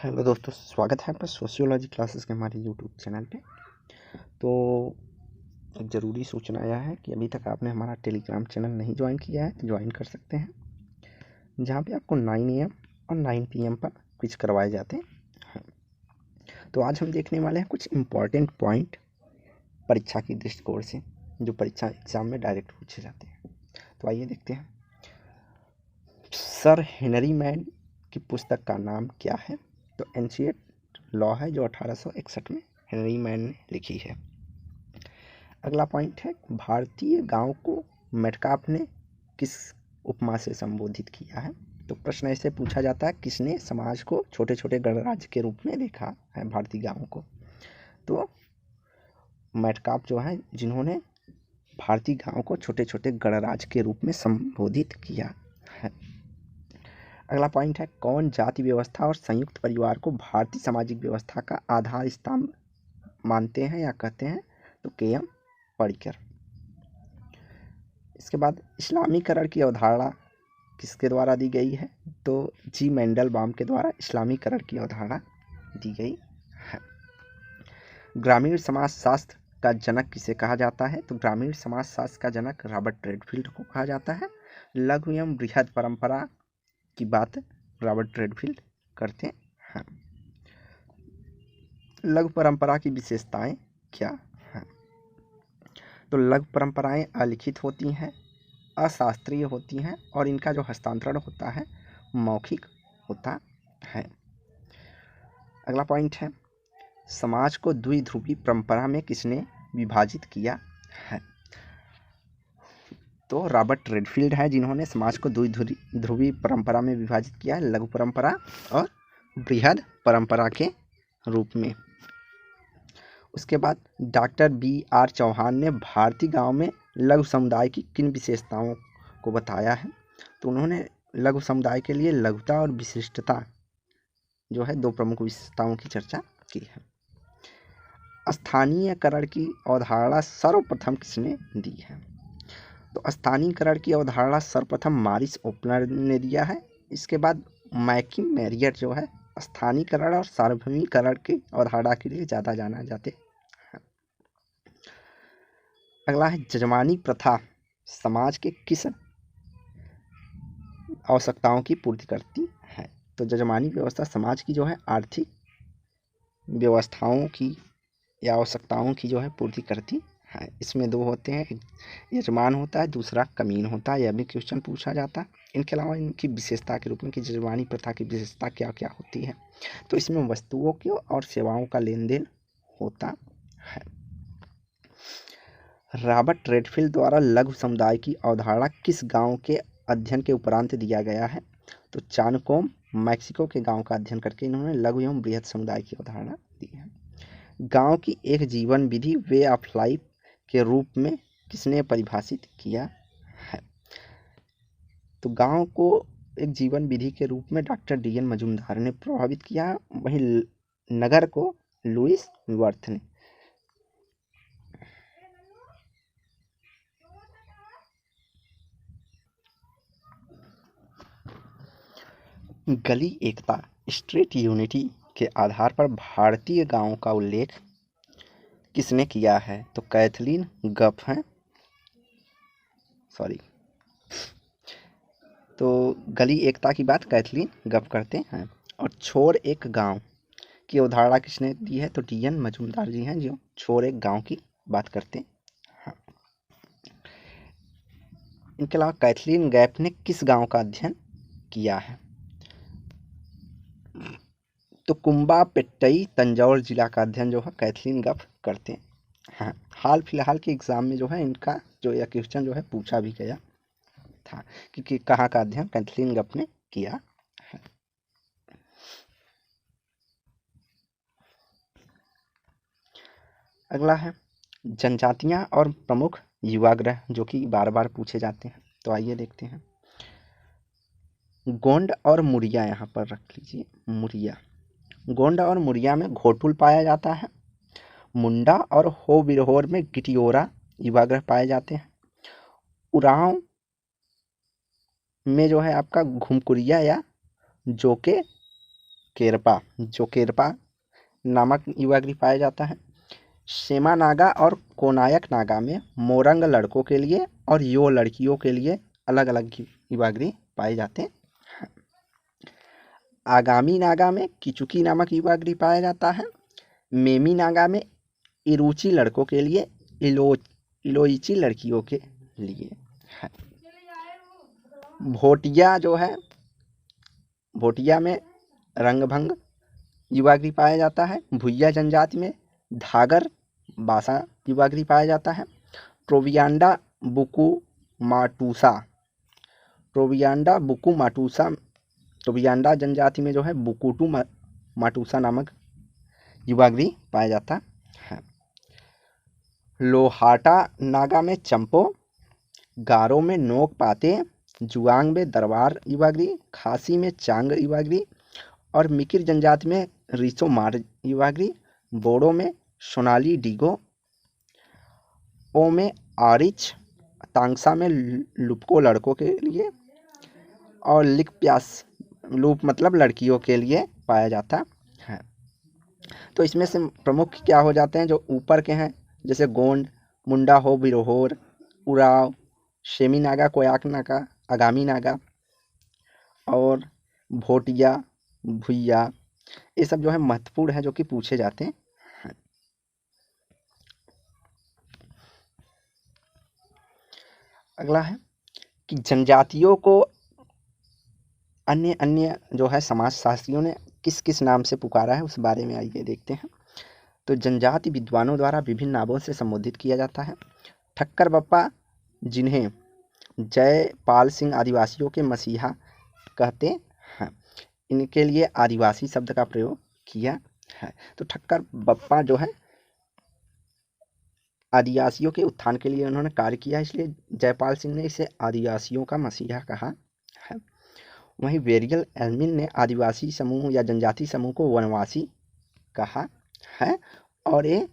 Hello दोस्तों, स्वागत है आपका सोशियोलॉजी क्लासेस के हमारे यूट्यूब चैनल पे। तो एक ज़रूरी सूचना आया है कि अभी तक आपने हमारा टेलीग्राम चैनल नहीं ज्वाइन किया है तो ज्वाइन कर सकते हैं, जहाँ पे आपको 9 AM और 9 PM पर क्विज करवाए जाते हैं। तो आज हम देखने वाले हैं कुछ इम्पॉर्टेंट पॉइंट परीक्षा की दृष्टिकोण से, जो परीक्षा एग्ज़ाम में डायरेक्ट पूछे जाते हैं। तो आइए देखते हैं। सर हेनरी मैन की पुस्तक का नाम क्या है? तो एंशिएंट लॉ है, जो 1861 में हेनरी मैन ने लिखी है। अगला पॉइंट है, भारतीय गांव को मेटकाफ ने किस उपमा से संबोधित किया है? तो प्रश्न ऐसे पूछा जाता है, किसने समाज को छोटे छोटे गणराज्य के रूप में देखा है भारतीय गांवों को? तो मेटकाफ जो है, जिन्होंने भारतीय गांव को छोटे छोटे गणराज्य के रूप में संबोधित किया है। अगला पॉइंट है, कौन जाति व्यवस्था और संयुक्त परिवार को भारतीय सामाजिक व्यवस्था का आधार स्तंभ मानते हैं या कहते हैं? तो KM पर्रिकर। इसके बाद इस्लामीकरण की अवधारणा किसके द्वारा दी गई है? तो G. मेंडलबाम के द्वारा इस्लामीकरण की अवधारणा दी गई है। ग्रामीण समाजशास्त्र का जनक किसे कहा जाता है? तो ग्रामीण समाजशास्त्र का जनक रॉबर्ट रेडफील्ड को कहा जाता है। लघु एवं बृहद परंपरा की बात रॉबर्ट रेडफील्ड करते हैं। लघु परंपरा की विशेषताएं क्या हैं? तो लघु परंपराएं अलिखित होती हैं, अशास्त्रीय होती हैं और इनका जो हस्तांतरण होता है मौखिक होता है। अगला पॉइंट है, समाज को द्विध्रुवी परंपरा में किसने विभाजित किया है? तो रॉबर्ट रेडफील्ड है, जिन्होंने समाज को द्विध्रुवी परंपरा में विभाजित किया है, लघु परंपरा और बृहद परंपरा के रूप में। उसके बाद डॉक्टर BR चौहान ने भारतीय गांव में लघु समुदाय की किन विशेषताओं को बताया है? तो उन्होंने लघु समुदाय के लिए लघुता और विशिष्टता जो है, दो प्रमुख विशेषताओं की चर्चा की है। स्थानीयकरण की अवधारणा सर्वप्रथम किसने दी है? तो स्थानीयकरण की अवधारणा सर्वप्रथम मॉरिस ओपनर ने दिया है। इसके बाद मैकिम मैरियट जो है, स्थानीयकरण और सार्वभौमिकरण की अवधारणा के लिए ज़्यादा जाना जाते हैं। अगला है, जजमानी प्रथा समाज के किस आवश्यकताओं की पूर्ति करती है? तो जजमानी व्यवस्था समाज की जो है आर्थिक व्यवस्थाओं की या आवश्यकताओं की जो है पूर्ति करती है। इसमें दो होते हैं, एक यजमान होता है, दूसरा कमीन होता है। यह भी क्वेश्चन पूछा जाता है। इनके अलावा इनकी विशेषता के रूप में कि जजमानी प्रथा की विशेषता क्या क्या होती है? तो इसमें वस्तुओं की और सेवाओं का लेन देन होता है। रॉबर्ट रेडफील्ड द्वारा लघु समुदाय की अवधारणा किस गांव के अध्ययन के उपरांत दिया गया है? तो चानकोम मैक्सिको के गांव का अध्ययन करके इन्होंने लघु एवं बृहद समुदाय की अवधारणा दी है। गांव की एक जीवन विधि वे ऑफ लाइफ के रूप में किसने परिभाषित किया है? तो गांव को एक जीवन विधि के रूप में डॉक्टर DN मजूमदार ने प्रभावित किया। वहीं नगर को लुइस वर्थ ने। गली एकता स्ट्रीट यूनिटी के आधार पर भारतीय गांवों का उल्लेख किसने किया है? तो कैथलीन गफ हैं, तो गली एकता की बात कैथलीन गफ करते हैं। और छोर एक गांव की अवधारणा किसने दी है? तो DN मजूमदार जी हैं, जो छोर एक गांव की बात करते हैं। इनके अलावा कैथलीन गैफ ने किस गांव का अध्ययन किया है? तो कुंबापेट्टई तंजौर जिला का अध्ययन जो है कैथलीन गफ करते हैं। हाल फिलहाल के एग्जाम में जो है इनका जो यह क्वेश्चन जो है पूछा भी गया था कि कहाँ का अध्ययन कैथलीन गफ ने किया है। अगला है, जनजातियां और प्रमुख युवाग्रह, जो कि बार बार पूछे जाते हैं। तो आइए देखते हैं। गोंड और मुरिया यहाँ पर रख लीजिए। मुरिया, गोंड और मुरिया में घोटुल पाया जाता है। मुंडा और हो बिरहोर में गिटियोरा युवाग्रह पाए जाते हैं। उरांव में जो है आपका घुमकुरिया या जोके केरपा, जो केरपा नामक युवा गृह पाया जाता है। शेमा नागा और कोनायक नागा में मोरंग लड़कों के लिए और यो लड़कियों के लिए अलग अलग युवा गृह पाए जाते हैं। आगामी नागा में किचुकी नामक युवा गृह पाया जाता है। मेमी नागा में इरुचि लड़कों के लिए, इलोइची लड़कियों के लिए है। भोटिया जो है, भोटिया में रंगभंग युवा गृह पाया जाता है। भुइया जनजाति में धागर बासा युवा गृह पाया जाता है। ट्रोवियांडा बुकू माटूसा, ट्रोवियांडा बुकू माटूसा, ट्रोवियांडा जनजाति में जो है बुकुटू माटूसा नामक युवा गृह पाया जाता है। लोहाटा नागा में चंपो, गारो में नोक पाते, जुआंग में दरबार युवा गृह, खासी में चांग युवा गृह और मिकिर जनजाति में रिसो मार युवा गृह, बोडो में सोनाली डिगो, ओ में आरिच, तांगसा में लुपको लड़कों के लिए और लिक प्यास लूप मतलब लड़कियों के लिए पाया जाता है। तो इसमें से प्रमुख क्या हो जाते हैं जो ऊपर के हैं, जैसे गोंड, मुंडा हो बिरोहोर, उराव, शेमी नागा, कोयाक नागा, आगामी नागा और भोटिया, भुइया, ये सब जो है महत्वपूर्ण है जो कि पूछे जाते हैं। अगला है कि जनजातियों को अन्य अन्य जो है समाजशास्त्रियों ने किस किस नाम से पुकारा है, उस बारे में आइए देखते हैं। तो जनजाति विद्वानों द्वारा विभिन्न नामों से संबोधित किया जाता है। ठक्कर बप्पा, जिन्हें जयपाल सिंह आदिवासियों के मसीहा कहते हैं, इनके लिए आदिवासी शब्द का प्रयोग किया है। तो ठक्कर बप्पा जो है आदिवासियों के उत्थान के लिए उन्होंने कार्य किया, इसलिए जयपाल सिंह ने इसे आदिवासियों का मसीहा कहा है। वहीं वेरियल एल्मिन ने आदिवासी समूह या जनजाति समूह को वनवासी कहा है और ये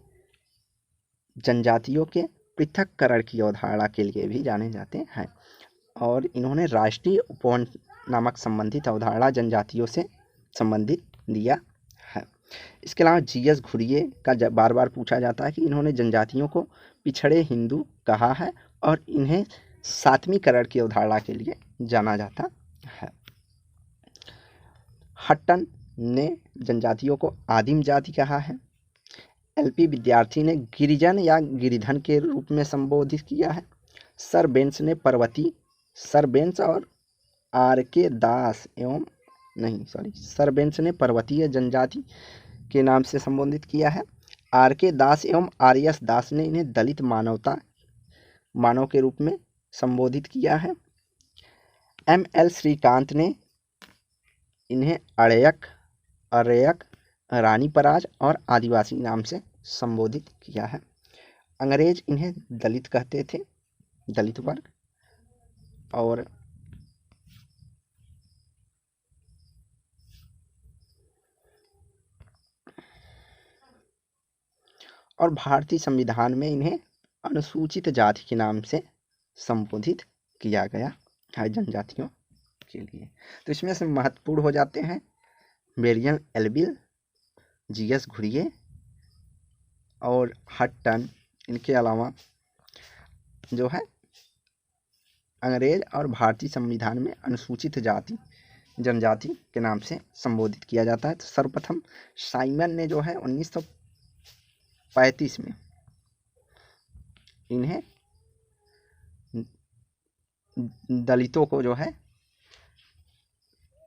जनजातियों के पृथक्करण की अवधारणा के लिए भी जाने जाते हैं और इन्होंने राष्ट्रीय उपवन नामक संबंधित अवधारणा जनजातियों से संबंधित दिया है। इसके अलावा जीएस घुरिये का बार बार पूछा जाता है कि इन्होंने जनजातियों को पिछड़े हिंदू कहा है और इन्हें सातवीकरण की अवधारणा के लिए जाना जाता है। हट्टन ने जनजातियों को आदिम जाति कहा है। एलपी विद्यार्थी ने गिरिजन या गिरिधन के रूप में संबोधित किया है। सर बेंस ने पर्वती, सर बेंस और आर के दास एवं सर बेंस ने पर्वतीय जनजाति के नाम से संबोधित किया है। आर के दास एवं आर एस दास ने इन्हें दलित मानव के रूप में संबोधित किया है। एम एल श्रीकांत ने इन्हें अरयक, रानी पराज और आदिवासी नाम से संबोधित किया है। अंग्रेज इन्हें दलित कहते थे, दलित वर्ग, और भारतीय संविधान में इन्हें अनुसूचित जाति के नाम से संबोधित किया गया है जनजातियों के लिए। तो इसमें से महत्वपूर्ण हो जाते हैं वेरियल एल्बिन, जीएस घुरिये और हट्टन। इनके अलावा जो है अंग्रेज और भारतीय संविधान में अनुसूचित जाति जनजाति के नाम से संबोधित किया जाता है। तो सर्वप्रथम साइमन ने जो है 1935 में इन्हें दलितों को जो है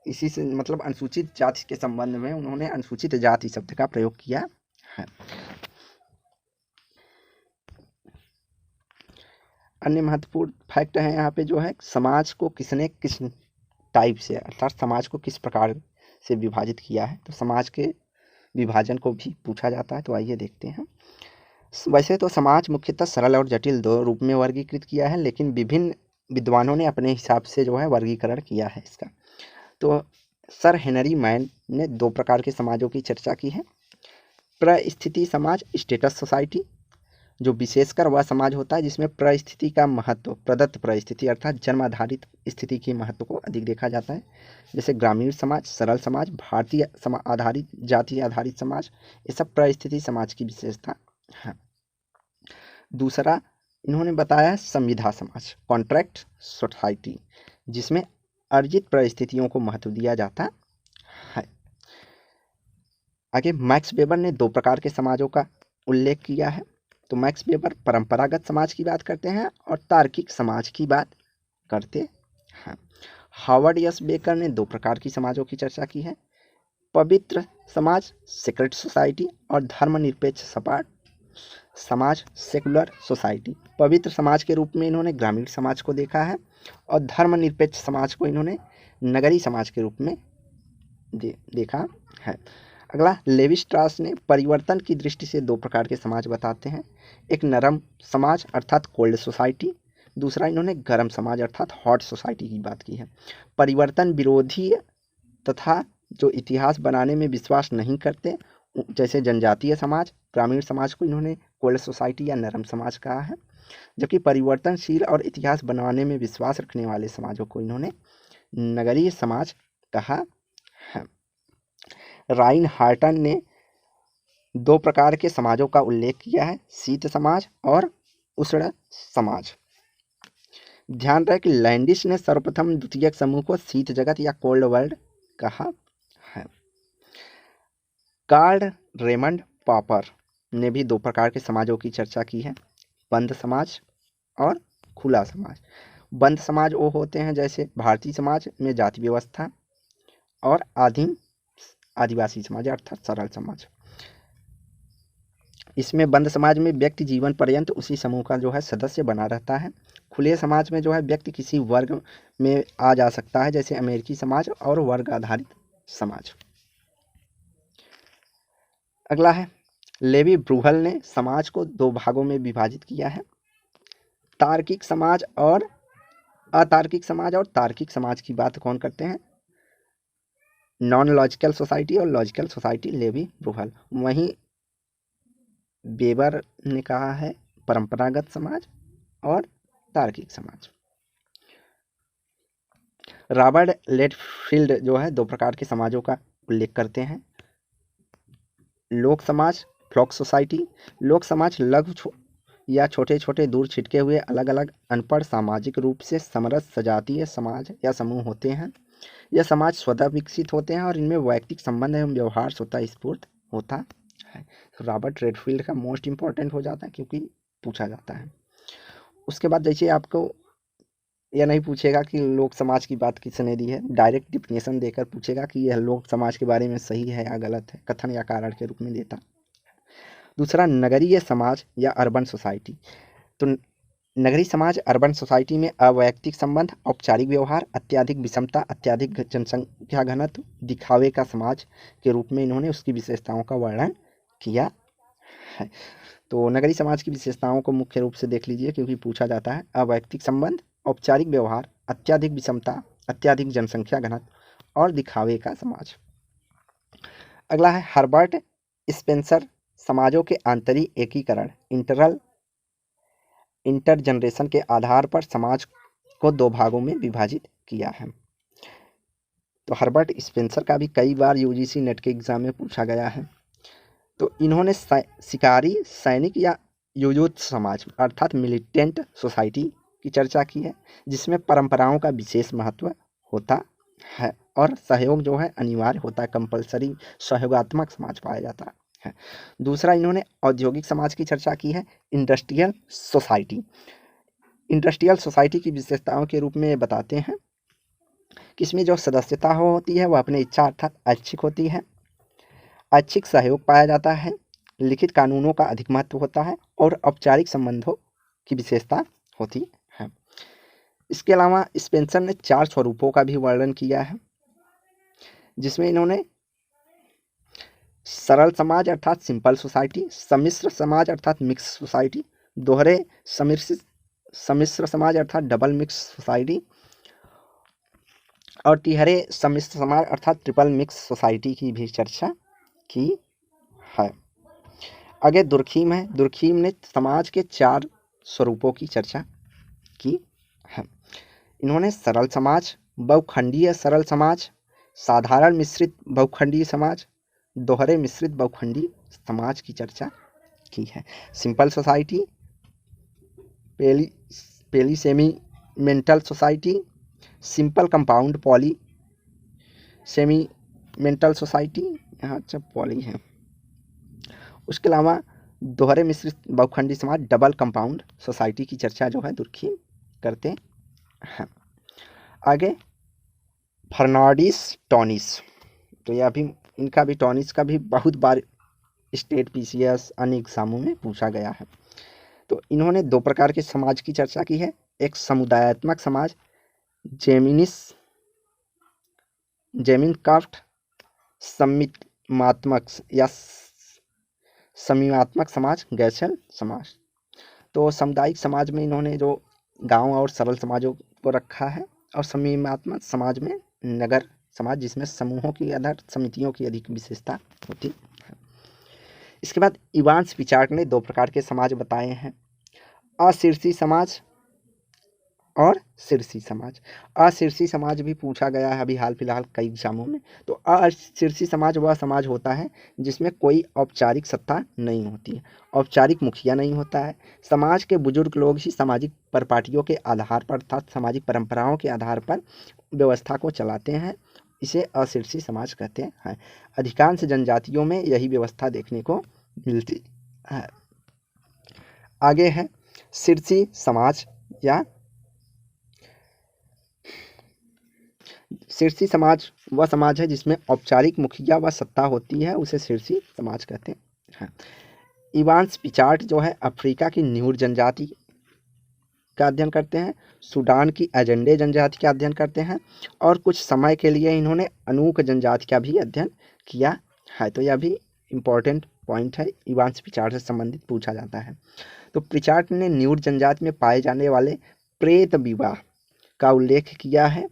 इसी से मतलब अनुसूचित जाति के संबंध में उन्होंने अनुसूचित जाति शब्द का प्रयोग किया है। अन्य महत्वपूर्ण फैक्ट है यहाँ पे जो है समाज को किसने किस टाइप से अर्थात समाज को किस प्रकार से विभाजित किया है। तो समाज के विभाजन को भी पूछा जाता है, तो आइए देखते हैं। वैसे तो समाज मुख्यतः सरल और जटिल दो रूप में वर्गीकृत किया है, लेकिन विभिन्न विद्वानों ने अपने हिसाब से जो है वर्गीकरण किया है इसका। तो सर हेनरी मैन ने 2 प्रकार के समाजों की चर्चा की है। परिस्थिति समाज, स्टेटस सोसाइटी, जो विशेषकर वह समाज होता है जिसमें परिस्थिति का महत्व, प्रदत्त परिस्थिति अर्थात जन्म आधारित स्थिति की महत्व को अधिक देखा जाता है, जैसे ग्रामीण समाज, सरल समाज, भारतीय आधारित, जाति आधारित समाज, ये सब परिस्थिति समाज की विशेषता है। दूसरा इन्होंने बताया संविधा समाज, कॉन्ट्रैक्ट सोसाइटी, जिसमें अर्जित परिस्थितियों को महत्व दिया जाता है। आगे मैक्स वेबर ने दो प्रकार के समाजों का उल्लेख किया है। तो मैक्स वेबर परंपरागत समाज की बात करते हैं और तार्किक समाज की बात करते हैं। हार्वर्ड एस बेकर ने दो प्रकार की समाजों की चर्चा की है, पवित्र समाज, सेक्रेट सोसाइटी, और धर्मनिरपेक्ष समाज, सेकुलर सोसाइटी। पवित्र समाज के रूप में इन्होंने ग्रामीण समाज को देखा है और धर्मनिरपेक्ष समाज को इन्होंने नगरीय समाज के रूप में देखा है। अगला, लेवी स्ट्रास ने परिवर्तन की दृष्टि से दो प्रकार के समाज बताते हैं, एक नरम समाज अर्थात कोल्ड सोसाइटी, दूसरा इन्होंने गर्म समाज अर्थात हॉट सोसाइटी की बात की है। परिवर्तन विरोधी तथा जो इतिहास बनाने में विश्वास नहीं करते, जैसे जनजातीय समाज, ग्रामीण समाज को इन्होंने कोल्ड सोसाइटी या नरम समाज कहा है, जबकि परिवर्तनशील और इतिहास बनाने में विश्वास रखने वाले समाजों को इन्होंने नगरीय समाज कहा है। राइन हार्टन ने दो प्रकार के समाजों का उल्लेख किया है, शीत समाज और उष्ण समाज। ध्यान रहे कि लैंडिस ने सर्वप्रथम द्वितीयक समूह को शीत जगत या कोल्ड वर्ल्ड कहा है। कार्ल रेमंड पॉपर ने भी दो प्रकार के समाजों की चर्चा की है, बंद समाज और खुला समाज। बंद समाज वो होते हैं जैसे भारतीय समाज में जाति व्यवस्था, और आदिम आदिवासी समाज अर्थात सरल समाज। इसमें बंद समाज में व्यक्ति जीवन पर्यंत उसी समूह का जो है सदस्य बना रहता है। खुले समाज में जो है व्यक्ति किसी वर्ग में आ जा सकता है, जैसे अमेरिकी समाज और वर्ग आधारित समाज। अगला है, लेवी ब्रूहल ने समाज को दो भागों में विभाजित किया है, तार्किक समाज और अतार्किक समाज। और तार्किक समाज की बात कौन करते हैं, नॉन लॉजिकल सोसाइटी और लॉजिकल सोसाइटी, लेवी ब्रूहल। वहीं वेबर ने कहा है परंपरागत समाज और तार्किक समाज। रॉबर्ट लेटफील्ड जो है दो प्रकार के समाजों का उल्लेख करते हैं, लोक समाज, फ्लॉक सोसाइटी। लोक समाज लघु या छोटे छोटे दूर छिटके हुए अलग अलग अनपढ़ सामाजिक रूप से समरस सजातीय समाज या समूह होते हैं। यह समाज स्वतः विकसित होते हैं और इनमें वैयक्तिक संबंध एवं व्यवहार स्वतः स्फूर्त होता है। रॉबर्ट रेडफील्ड का मोस्ट इंपॉर्टेंट हो जाता है क्योंकि पूछा जाता है। उसके बाद देखिए, आपको यह नहीं पूछेगा कि लोक समाज की बात किसने दी है, डायरेक्ट डिफिनेशन देकर पूछेगा कि यह लोक समाज के बारे में सही है या गलत है, कथन या कारण के रूप में देता। दूसरा, नगरीय समाज या अर्बन सोसाइटी। तो नगरीय समाज अर्बन सोसाइटी में अवैयक्तिक संबंध, औपचारिक व्यवहार, अत्याधिक विषमता, अत्याधिक जनसंख्या घनत्व, दिखावे का समाज के रूप में इन्होंने उसकी विशेषताओं का वर्णन किया है। तो नगरीय समाज की विशेषताओं को मुख्य रूप से देख लीजिए क्योंकि पूछा जाता है, अवैयक्तिक संबंध, औपचारिक व्यवहार, अत्याधिक विषमता, अत्याधिक जनसंख्या घनत्व और दिखावे का समाज। अगला है हर्बर्ट स्पेंसर, समाजों के आंतरिक एकीकरण, इंटरजनरेशन के आधार पर समाज को दो भागों में विभाजित किया है। तो हर्बर्ट स्पेंसर का भी कई बार यूजीसी नेट के एग्जाम में पूछा गया है। तो इन्होंने शिकारी, सैनिक या युयुत्स समाज अर्थात मिलिटेंट सोसाइटी की चर्चा की है, जिसमें परंपराओं का विशेष महत्व होता है और सहयोग जो है अनिवार्य होता है, कंपलसरी सहयोगात्मक समाज पाया जाता है। दूसरा, इन्होंने औद्योगिक समाज की चर्चा की है, इंडस्ट्रियल सोसाइटी। इंडस्ट्रियल सोसाइटी की विशेषताओं के रूप में बताते हैं कि इसमें जो सदस्यता होती है वह अपने इच्छा अर्थात ऐच्छिक होती है, ऐच्छिक सहयोग पाया जाता है, लिखित कानूनों का अधिक महत्व होता है और औपचारिक संबंधों की विशेषता होती है। इसके अलावा स्पेंसर ने 4 स्वरूपों का भी वर्णन किया है, जिसमें इन्होंने सरल समाज अर्थात सिंपल सोसाइटी, सम्मिश्र समाज अर्थात मिक्स सोसाइटी, दोहरे सम्मिश्र समाज अर्थात डबल मिक्स सोसाइटी और तिहरे सम्मिश्र समाज अर्थात ट्रिपल मिक्स सोसाइटी की भी चर्चा की है। आगे दुर्खीम है। दुर्खीम ने समाज के 4 स्वरूपों की चर्चा की है। इन्होंने सरल समाज, बहुखंडीय सरल समाज, साधारण मिश्रित बहुखंडीय समाज, दोहरे मिश्रित बहुखंडीय समाज की चर्चा की है। सिंपल सोसाइटी, पेली semi mental society, simple compound poly semi mental society, यहाँ अच्छा पॉली है। उसके अलावा दोहरे मिश्रित बहुखंडी समाज, डबल कंपाउंड सोसाइटी की चर्चा जो है दुर्खीम करते हैं। आगे फर्नांडिस टॉनिस, तो यह भी इनका भी टॉनिस का भी बहुत बार स्टेट पीसीएस अन्य एग्जामों में पूछा गया है। तो इन्होंने 2 प्रकार के समाज की चर्चा की है। एक समुदायात्मक समाज जेमिनक्राफ्ट, समीमात्मक या समीमात्मक समाज गैसल समाज। तो सामुदायिक समाज में इन्होंने जो गांव और सरल समाजों को रखा है, और समीमात्मक समाज में नगर समाज, जिसमें समूहों की आधार समितियों की अधिक विशेषता होती है। इसके बाद इवांस पिचार्ड ने 2 प्रकार के समाज बताए हैं, अशीर्षी समाज और शीर्षी समाज। अशीर्षी समाज भी पूछा गया है अभी हाल फिलहाल कई एग्जामों में। तो अशीर्षी समाज वह समाज होता है जिसमें कोई औपचारिक सत्ता नहीं होती है, औपचारिक मुखिया नहीं होता है। समाज के बुजुर्ग लोग ही सामाजिक परिपाटियों के आधार पर अर्थात सामाजिक परंपराओं के आधार पर व्यवस्था को चलाते हैं। इसे अशीर्षी समाज कहते हैं। अधिकांश जनजातियों में यही व्यवस्था देखने को मिलती है। आगे है शीर्षी समाज या शीर्षी समाज वह समाज है जिसमें औपचारिक मुखिया व सत्ता होती है, उसे शीर्षी समाज कहते हैं। इवांस पिचार्ड जो है अफ्रीका की न्यूर जनजाति का अध्ययन करते हैं, सूडान की एजेंडे जनजाति का अध्ययन करते हैं, और कुछ समय के लिए इन्होंने अनूक जनजाति का भी अध्ययन किया है। तो यह भी इम्पोर्टेंट पॉइंट है, इवांस पिचार्ड से संबंधित पूछा जाता है। तो पिचार्ड ने न्यूर जनजाति में पाए जाने वाले प्रेत विवाह का उल्लेख किया है,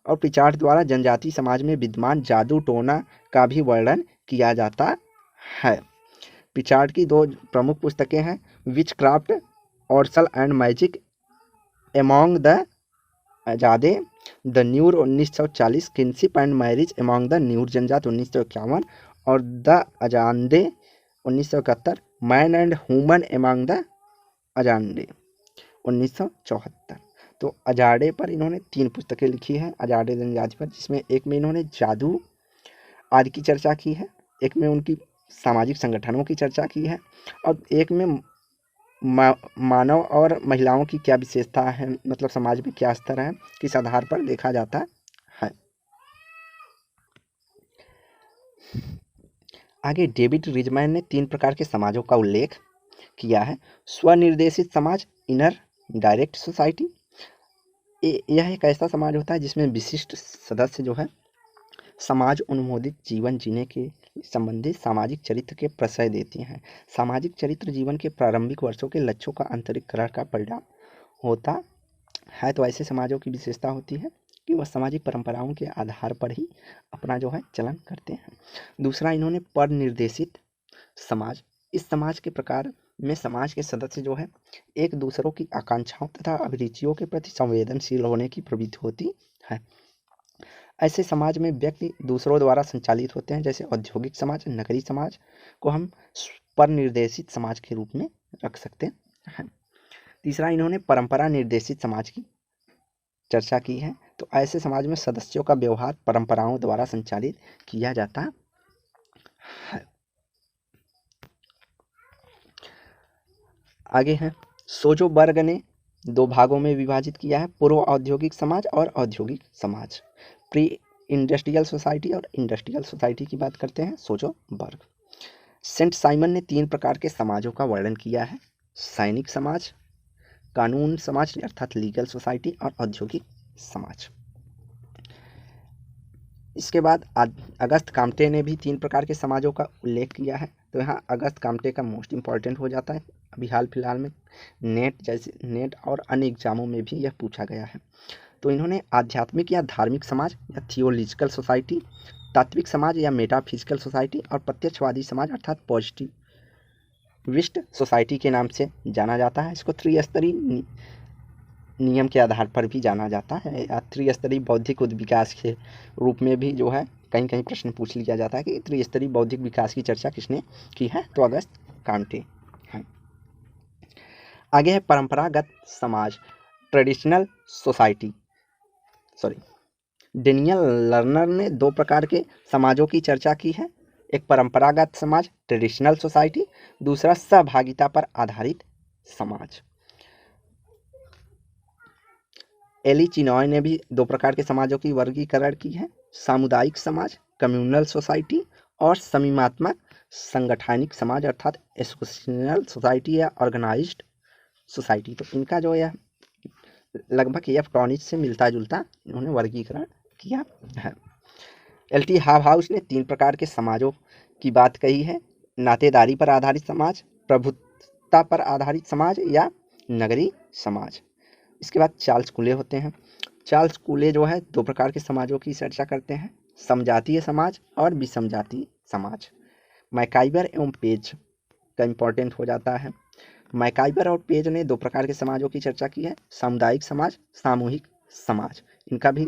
और पिचार्ड द्वारा जनजाति समाज में विद्यमान जादू टोना का भी वर्णन किया जाता है। पिचार्ड की 2 प्रमुख पुस्तकें हैं, witchcraft oracles and magic among the Azande the Nuer 1940, kinship and marriage among the Nuer जनजात 1951, और the Azande 1971, man and human among the Azande 1974। तो अजाडे पर इन्होंने 3 पुस्तकें लिखी हैं, अजाडे जनजाति पर, जिसमें एक में इन्होंने जादू आदि की चर्चा की है, एक में उनकी सामाजिक संगठनों की चर्चा की है, और एक में मानव और महिलाओं की क्या विशेषता है, मतलब समाज में क्या स्तर है, किस आधार पर देखा जाता है। आगे डेविड रिजमैन ने 3 प्रकार के समाजों का उल्लेख किया है। स्वनिर्देशित समाज, इनर डायरेक्ट सोसाइटी, यह एक ऐसा समाज होता है जिसमें विशिष्ट सदस्य जो है समाज अनुमोदित जीवन जीने के संबंधित सामाजिक चरित्र के प्रशय देती हैं। सामाजिक चरित्र जीवन के प्रारंभिक वर्षों के लक्ष्यों का आंतरिककरण का परिणाम होता है। तो ऐसे समाजों की विशेषता होती है कि वह सामाजिक परंपराओं के आधार पर ही अपना जो है चलन करते हैं। दूसरा इन्होंने पर निर्देशित समाज, इस समाज के प्रकार में समाज के सदस्य जो है एक दूसरों की आकांक्षाओं तथा अभिरुचियों के प्रति संवेदनशील होने की प्रवृत्ति होती है। ऐसे समाज में व्यक्ति दूसरों द्वारा संचालित होते हैं, जैसे औद्योगिक समाज, नगरीय समाज को हम पर निर्देशित समाज के रूप में रख सकते हैं। तीसरा इन्होंने परंपरा निर्देशित समाज की चर्चा की है। तो ऐसे समाज में सदस्यों का व्यवहार परंपराओं द्वारा संचालित किया जाता है। आगे है सोजोबर्ग ने 2 भागों में विभाजित किया है, पूर्व औद्योगिक समाज और औद्योगिक समाज। प्री इंडस्ट्रियल सोसाइटी और इंडस्ट्रियल सोसाइटी की बात करते हैं सोजोबर्ग। सेंट साइमन ने 3 प्रकार के समाजों का वर्णन किया है, सैनिक समाज, कानून समाज अर्थात लीगल सोसाइटी, और औद्योगिक समाज। इसके बाद अगस्त काम्टे ने भी 3 प्रकार के समाजों का उल्लेख किया है। तो यहाँ अगस्त काम्टे का मोस्ट इम्पॉर्टेंट हो जाता है, अभी हाल फिलहाल में नेट और अन्य एग्जामों में भी यह पूछा गया है। तो इन्होंने आध्यात्मिक या धार्मिक समाज या थियोलॉजिकल सोसाइटी, तात्विक समाज या मेटाफिजिकल सोसाइटी, और प्रत्यक्षवादी समाज अर्थात विस्ट सोसाइटी के नाम से जाना जाता है। इसको त्रिस्तरीय नियम के आधार पर भी जाना जाता है या त्रिस्तरीय बौद्धिक विकास के रूप में भी जो है कहीं कहीं प्रश्न पूछ लिया जाता है कि त्रिस्तरीय बौद्धिक विकास की चर्चा किसने की है, तो अगस्त कांटे है। आगे है परंपरागत समाज, ट्रेडिशनल सोसाइटी। डेनियल लर्नर ने दो प्रकार के समाजों की चर्चा की है, एक परंपरागत समाज ट्रेडिशनल सोसाइटी, दूसरा सहभागिता पर आधारित समाज। एली चिनॉय ने भी दो प्रकार के समाजों की वर्गीकरण की है, सामुदायिक समाज कम्युनल सोसाइटी और समीमात्मक संगठनिक समाज अर्थात एसोसिएशनल सोसाइटी या ऑर्गेनाइज्ड सोसाइटी। तो इनका जो है लगभग एफ टॉनिच से मिलता जुलता इन्होंने वर्गीकरण किया है। एल.टी. हाउस ने तीन प्रकार के समाजों की बात कही है, नातेदारी पर आधारित समाज, प्रभुत्व पर आधारित समाज या नगरीय समाज। इसके बाद चार्ल्स कूले होते हैं। चार्ल्स कूले जो है दो प्रकार के समाजों की चर्चा करते हैं, समजातीय समाज और विषमजातीय समाज। मैकाइवर एवं पेज का इम्पोर्टेंट हो जाता है। मैकाइवर और पेज ने दो प्रकार के समाजों की चर्चा की है, सामुदायिक समाज, सामूहिक समाज। इनका भी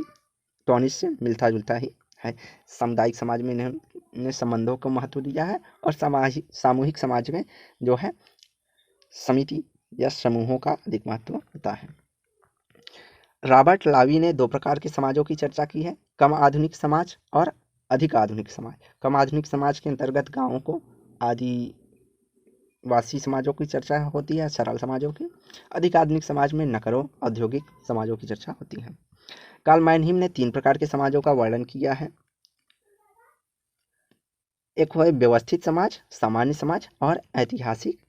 टॉनिच से मिलता जुलता ही है। सामुदायिक समाज में इन्होंने संबंधों को महत्व दिया है और सामूहिक समाज में जो है समिति या समूहों का अधिक महत्व होता है। रॉबर्ट लावी ने दो प्रकार के समाजों की चर्चा की है, कम आधुनिक समाज और अधिक आधुनिक समाज। कम आधुनिक समाज के अंतर्गत गांवों को आदिवासी समाजों की चर्चा होती है, सरल समाजों की। अधिक आधुनिक समाज में नगरों औद्योगिक समाजों की चर्चा होती है। कार्ल मैनहीम ने तीन प्रकार के समाजों का वर्णन किया है, एक है व्यवस्थित समाज, सामान्य समाज और ऐतिहासिक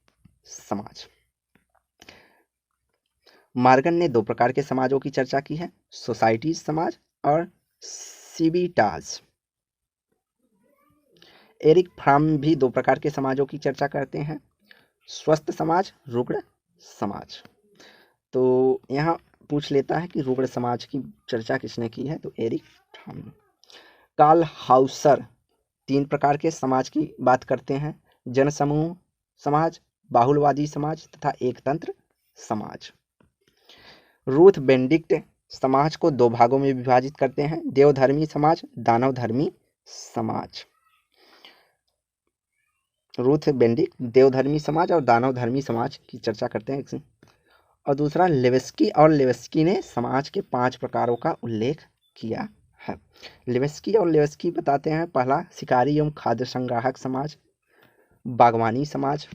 समाज। मार्गन ने दो प्रकार के समाजों की चर्चा की है, सोसाइटी समाज और सिविटाज। एरिक फ्राम भी दो प्रकार के समाजों की चर्चा करते हैं, स्वस्थ समाज, रुग्ण समाज। तो यहाँ पूछ लेता है कि रुग्ण समाज की चर्चा किसने की है, तो एरिक फ्राम। कार्ल हाउसर तीन प्रकार के समाज की बात करते हैं, जनसमूह समाज, बाहुलवादी समाज तथा एकतंत्र समाज। रूथ बेनेडिक्ट समाज को दो भागों में विभाजित करते हैं, देवधर्मी समाज, दानवधर्मी समाज। रूथ बेनेडिक्ट देवधर्मी समाज और दानवधर्मी समाज की चर्चा करते हैं। और दूसरा लेवेस्की, और लेवेस्की ने समाज के 5 प्रकारों का उल्लेख किया है। लेवेस्की और लेवेस्की बताते हैं, पहला शिकारी एवं खाद्य संग्राहक समाज, बागवानी समाज,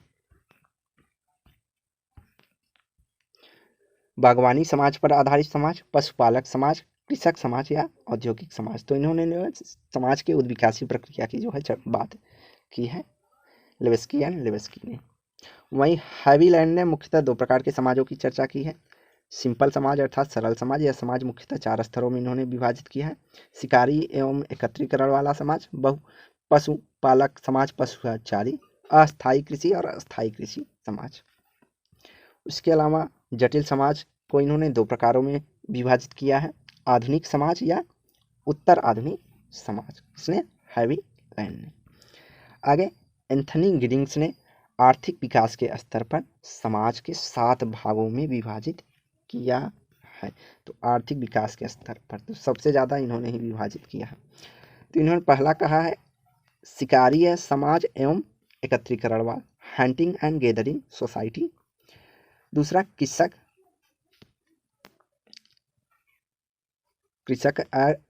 बागवानी समाज पर आधारित समाज, पशुपालक समाज, कृषक समाज या औद्योगिक समाज। तो इन्होंने समाज के उद्विकासी प्रक्रिया की जो है बात की है लेवेस्की एंड लेवेस्की ने। वहीं हैविलैंड ने मुख्यतः दो प्रकार के समाजों की चर्चा की है, सिंपल समाज अर्थात सरल समाज। यह समाज मुख्यतः 4 स्तरों में इन्होंने विभाजित किया है, शिकारी एवं एकत्रीकरण वाला समाज, पशुपालक समाज, पशुचारी, अस्थायी कृषि और अस्थायी कृषि समाज। उसके अलावा जटिल समाज को इन्होंने दो प्रकारों में विभाजित किया है, आधुनिक समाज या उत्तर आधुनिक समाज। इसने हैविलैंड ने। आगे एंथनी गिडिंग्स ने आर्थिक विकास के स्तर पर समाज के 7 भागों में विभाजित किया है। तो आर्थिक विकास के स्तर पर तो सबसे ज़्यादा इन्होंने ही विभाजित किया है। तो इन्होंने पहला कहा है शिकारीय समाज एवं एकत्रीकरणवाद, हंटिंग एंड गैदरिंग सोसाइटी। दूसरा कृषक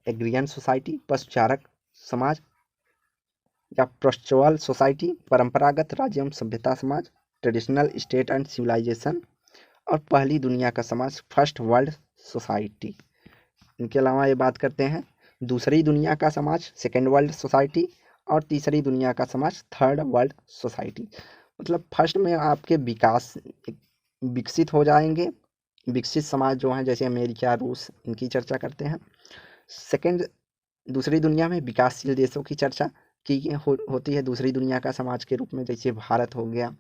एग्रियन सोसाइटी, पशुचारक समाज या प्रोस्चुअल सोसाइटी, परंपरागत राज्य एवं सभ्यता समाज, ट्रेडिशनल स्टेट एंड सिविलाइजेशन, और पहली दुनिया का समाज, फर्स्ट वर्ल्ड सोसाइटी। इनके अलावा ये बात करते हैं दूसरी दुनिया का समाज, सेकेंड वर्ल्ड सोसाइटी, और तीसरी दुनिया का समाज, थर्ड वर्ल्ड सोसाइटी। मतलब फर्स्ट में आपके विकसित हो जाएंगे, विकसित समाज जो हैं जैसे अमेरिका, रूस, इनकी चर्चा करते हैं। सेकेंड दूसरी दुनिया में विकासशील देशों की चर्चा की होती है दूसरी दुनिया का समाज के रूप में, जैसे भारत हो गया,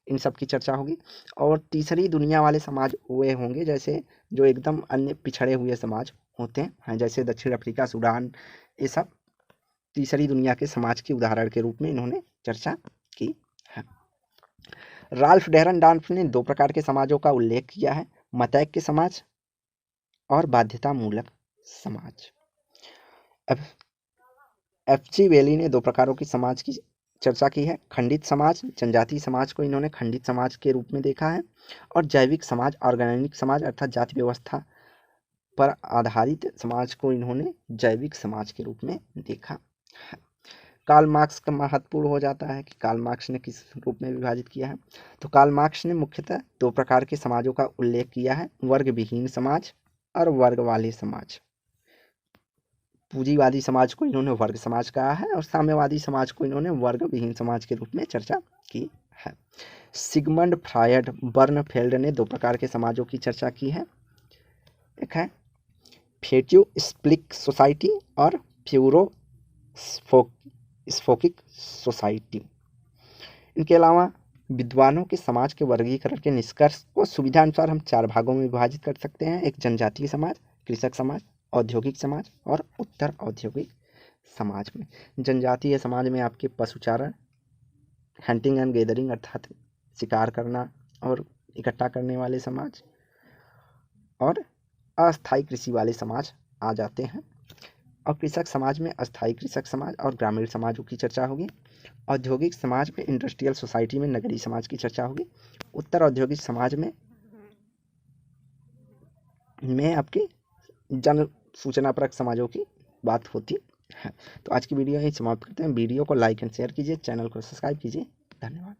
इन सब की चर्चा होगी। और तीसरी दुनिया वाले समाज वे होंगे जैसे जो एकदम अन्य पिछड़े हुए समाज होते हैं, जैसे दक्षिण अफ्रीका, सूडान, ये सब तीसरी दुनिया के समाज के उदाहरण के रूप में इन्होंने चर्चा की है। राल्फ डेरन डार्फ ने 2 प्रकार के समाजों का उल्लेख किया है, मतैक्य समाज और बाध्यतामूलक समाज। एफ.जी. वेली ने 2 प्रकारों की समाज की चर्चा की है, खंडित समाज, जनजातीय समाज को इन्होंने खंडित समाज के रूप में देखा है, और जैविक समाज, ऑर्गेनिक समाज अर्थात जाति व्यवस्था पर आधारित समाज को इन्होंने जैविक समाज के रूप में देखा है। कार्ल मार्क्स का महत्वपूर्ण हो जाता है कि कार्ल मार्क्स ने किस रूप में विभाजित किया है। तो कार्ल मार्क्स ने मुख्यतः 2 प्रकार के समाजों का उल्लेख किया है, वर्ग विहीन समाज और वर्ग वाले समाज। पूंजीवादी समाज को इन्होंने वर्ग समाज कहा है और साम्यवादी समाज को इन्होंने वर्ग विहीन समाज के रूप में चर्चा की है। सिगमंड फ्रायड बर्नफेल्ड ने 2 प्रकार के समाजों की चर्चा की है, एक है फेट्यू स्प्लिक सोसाइटी और प्यूरो स्फोकिक सोसाइटी। इनके अलावा विद्वानों के समाज के वर्गीकरण के निष्कर्ष को सुविधा अनुसार हम 4 भागों में विभाजित कर सकते हैं, एक जनजातीय समाज, कृषक समाज, औद्योगिक समाज और उत्तर औद्योगिक समाज में। जनजातीय समाज में आपके पशुचारण, हंटिंग एंड गैदरिंग अर्थात शिकार करना और इकट्ठा करने वाले समाज, और अस्थायी कृषि वाले समाज आ जाते हैं। और कृषक समाज में अस्थायी कृषक समाज और ग्रामीण समाजों की चर्चा होगी। औद्योगिक समाज में इंडस्ट्रियल सोसाइटी में नगरीय समाज की चर्चा होगी। उत्तर औद्योगिक समाज में आपके जन सूचनापरक समाजों की बात होती है। तो आज की वीडियो यही समाप्त करते हैं। वीडियो को लाइक एंड शेयर कीजिए, चैनल को सब्सक्राइब कीजिए। धन्यवाद।